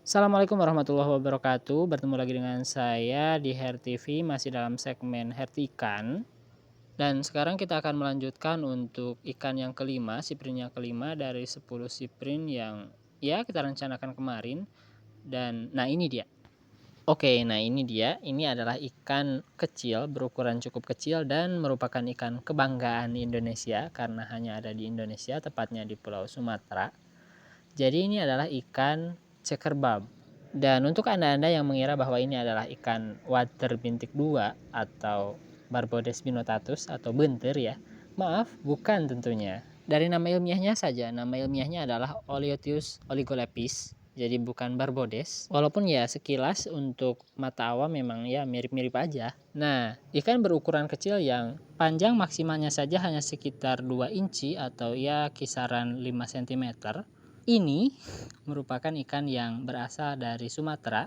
Assalamualaikum warahmatullahi wabarakatuh. Bertemu lagi dengan saya di Her TV masih dalam segmen Herti Ikan. Dan sekarang kita akan melanjutkan untuk ikan yang kelima, siprin yang kelima dari 10 siprin yang ya kita rencanakan kemarin. Dan nah ini dia. Oke, nah ini dia. Ini adalah ikan kecil, berukuran cukup kecil dan merupakan ikan kebanggaan Indonesia karena hanya ada di Indonesia, tepatnya di Pulau Sumatera. Jadi ini adalah ikan cekerbab. Dan untuk Anda-Anda yang mengira bahwa ini adalah ikan water bintik 2 atau Barbodes binotatus atau bentir ya. Maaf, bukan tentunya. Dari nama ilmiahnya saja, nama ilmiahnya adalah Oleotius oligolepis. Jadi bukan Barbodes. Walaupun ya sekilas untuk mata awam memang ya mirip-mirip aja. Nah, ikan berukuran kecil yang panjang maksimalnya saja hanya sekitar 2 inci atau ya kisaran 5 cm. Ini merupakan ikan yang berasal dari Sumatera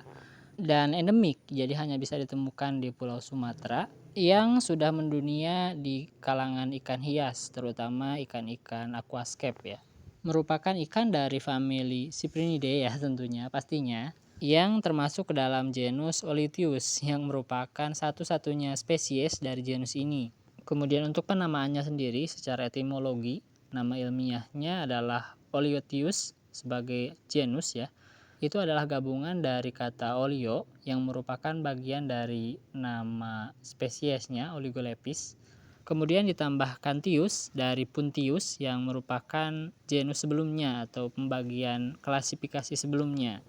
dan endemik, jadi hanya bisa ditemukan di Pulau Sumatera yang sudah mendunia di kalangan ikan hias, terutama ikan-ikan aquascape ya. Merupakan ikan dari famili Cyprinidae ya tentunya, pastinya, yang termasuk ke dalam genus Olithius yang merupakan satu-satunya spesies dari genus ini. Kemudian untuk penamaannya sendiri secara etimologi, nama ilmiahnya adalah Oleotius sebagai genus ya. Itu adalah gabungan dari kata olio yang merupakan bagian dari nama spesiesnya Oligolepis. Kemudian ditambahkan tius dari Puntius yang merupakan genus sebelumnya atau pembagian klasifikasi sebelumnya.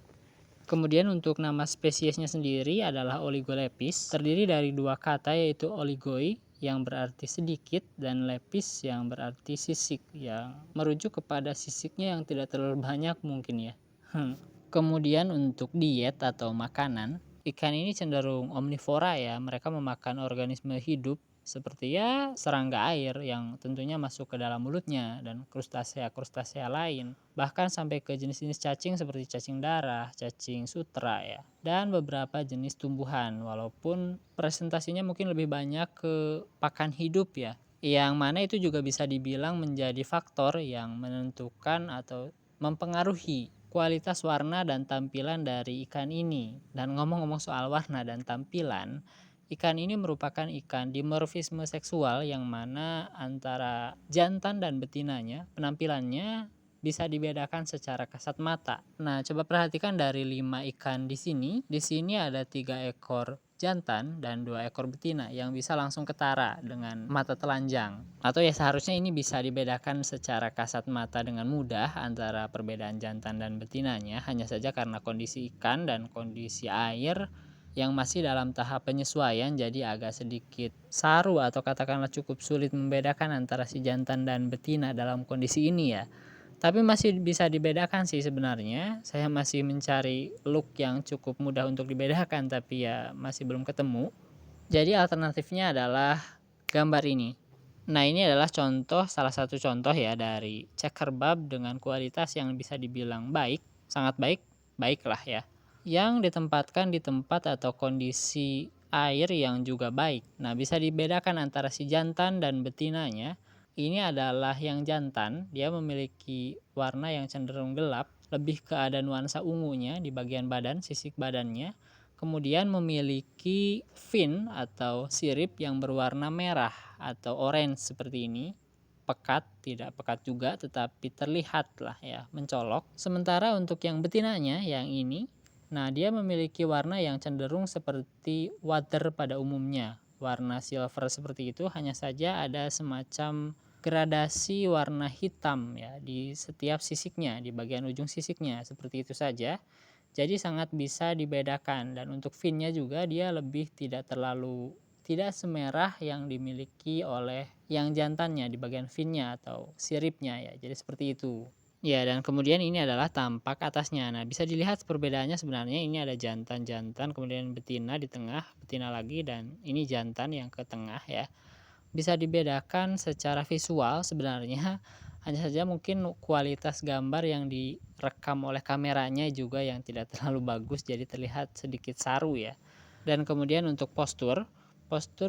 Kemudian untuk nama spesiesnya sendiri adalah Oligolepis, terdiri dari dua kata yaitu oligoi yang berarti sedikit dan lepis yang berarti sisik, yang merujuk kepada sisiknya yang tidak terlalu banyak mungkin ya. Kemudian untuk diet atau makanan, ikan ini cenderung omnivora ya, mereka memakan organisme hidup seperti ya serangga air yang tentunya masuk ke dalam mulutnya dan krustasea-krustasea lain. Bahkan sampai ke jenis-jenis cacing seperti cacing darah, cacing sutra ya. Dan beberapa jenis tumbuhan walaupun presentasinya mungkin lebih banyak ke pakan hidup ya. Yang mana itu juga bisa dibilang menjadi faktor yang menentukan atau mempengaruhi kualitas warna dan tampilan dari ikan ini. Dan ngomong-ngomong soal warna dan tampilan, ikan ini merupakan ikan dimorfisme seksual yang mana antara jantan dan betinanya penampilannya bisa dibedakan secara kasat mata. Nah, coba perhatikan dari 5 ikan di sini. Di sini ada 3 ekor jantan dan 2 ekor betina yang bisa langsung ketara dengan mata telanjang. Atau ya seharusnya ini bisa dibedakan secara kasat mata dengan mudah antara perbedaan jantan dan betinanya, hanya saja karena kondisi ikan dan kondisi air yang masih dalam tahap penyesuaian jadi agak sedikit saru atau katakanlah cukup sulit membedakan antara si jantan dan betina dalam kondisi ini ya. Tapi masih bisa dibedakan sih sebenarnya. Saya masih mencari look yang cukup mudah untuk dibedakan tapi ya masih belum ketemu. Jadi alternatifnya adalah gambar ini. Nah, ini adalah salah satu contoh ya dari cekerbab dengan kualitas yang bisa dibilang baik, sangat baik, baiklah ya. Yang ditempatkan di tempat atau kondisi air yang juga baik. Nah, bisa dibedakan antara si jantan dan betinanya. Ini adalah yang jantan, dia memiliki warna yang cenderung gelap, lebih ke ada nuansa ungunya di bagian badan, sisik badannya. Kemudian memiliki fin atau sirip yang berwarna merah atau orange seperti ini. Pekat, tidak pekat juga tetapi terlihat lah ya, mencolok. Sementara untuk yang betinanya yang ini, nah dia memiliki warna yang cenderung seperti water pada umumnya. Warna silver seperti itu, hanya saja ada semacam gradasi warna hitam ya di setiap sisiknya, di bagian ujung sisiknya, seperti itu saja. Jadi sangat bisa dibedakan dan untuk finnya juga dia lebih tidak semerah yang dimiliki oleh yang jantannya di bagian finnya atau siripnya ya. Jadi seperti itu. Ya, dan kemudian ini adalah tampak atasnya. Nah, bisa dilihat perbedaannya sebenarnya ini ada jantan-jantan, kemudian betina di tengah, betina lagi dan ini jantan yang ke tengah ya. Bisa dibedakan secara visual sebenarnya, hanya saja mungkin kualitas gambar yang direkam oleh kameranya juga yang tidak terlalu bagus jadi terlihat sedikit saru ya. Dan kemudian untuk postur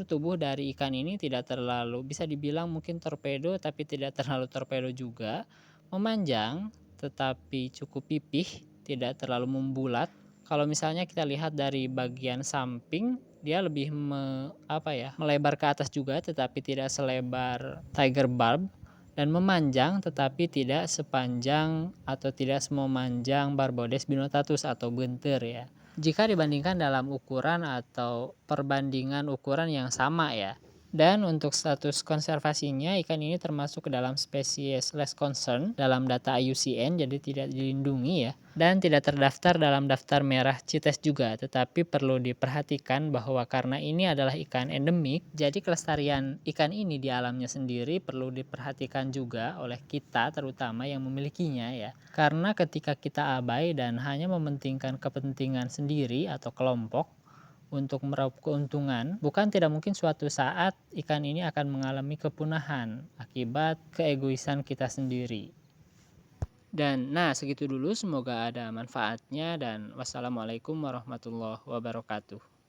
tubuh dari ikan ini tidak terlalu, bisa dibilang mungkin torpedo tapi tidak terlalu torpedo juga, memanjang tetapi cukup pipih, tidak terlalu membulat. Kalau misalnya kita lihat dari bagian samping, dia lebih melebar ke atas juga tetapi tidak selebar tiger barb, dan memanjang tetapi tidak sepanjang atau tidak sememanjang Barbodes binotatus atau benter ya. Jika dibandingkan dalam ukuran atau perbandingan ukuran yang sama ya. Dan untuk status konservasinya, ikan ini termasuk ke dalam spesies less concern dalam data IUCN, jadi tidak dilindungi ya. Dan tidak terdaftar dalam daftar merah CITES juga, tetapi perlu diperhatikan bahwa karena ini adalah ikan endemik, jadi kelestarian ikan ini di alamnya sendiri perlu diperhatikan juga oleh kita terutama yang memilikinya ya. Karena ketika kita abai dan hanya mementingkan kepentingan sendiri atau kelompok untuk meraup keuntungan, bukan tidak mungkin suatu saat ikan ini akan mengalami kepunahan akibat keegoisan kita sendiri. Dan segitu dulu, semoga ada manfaatnya, dan wassalamualaikum warahmatullahi wabarakatuh.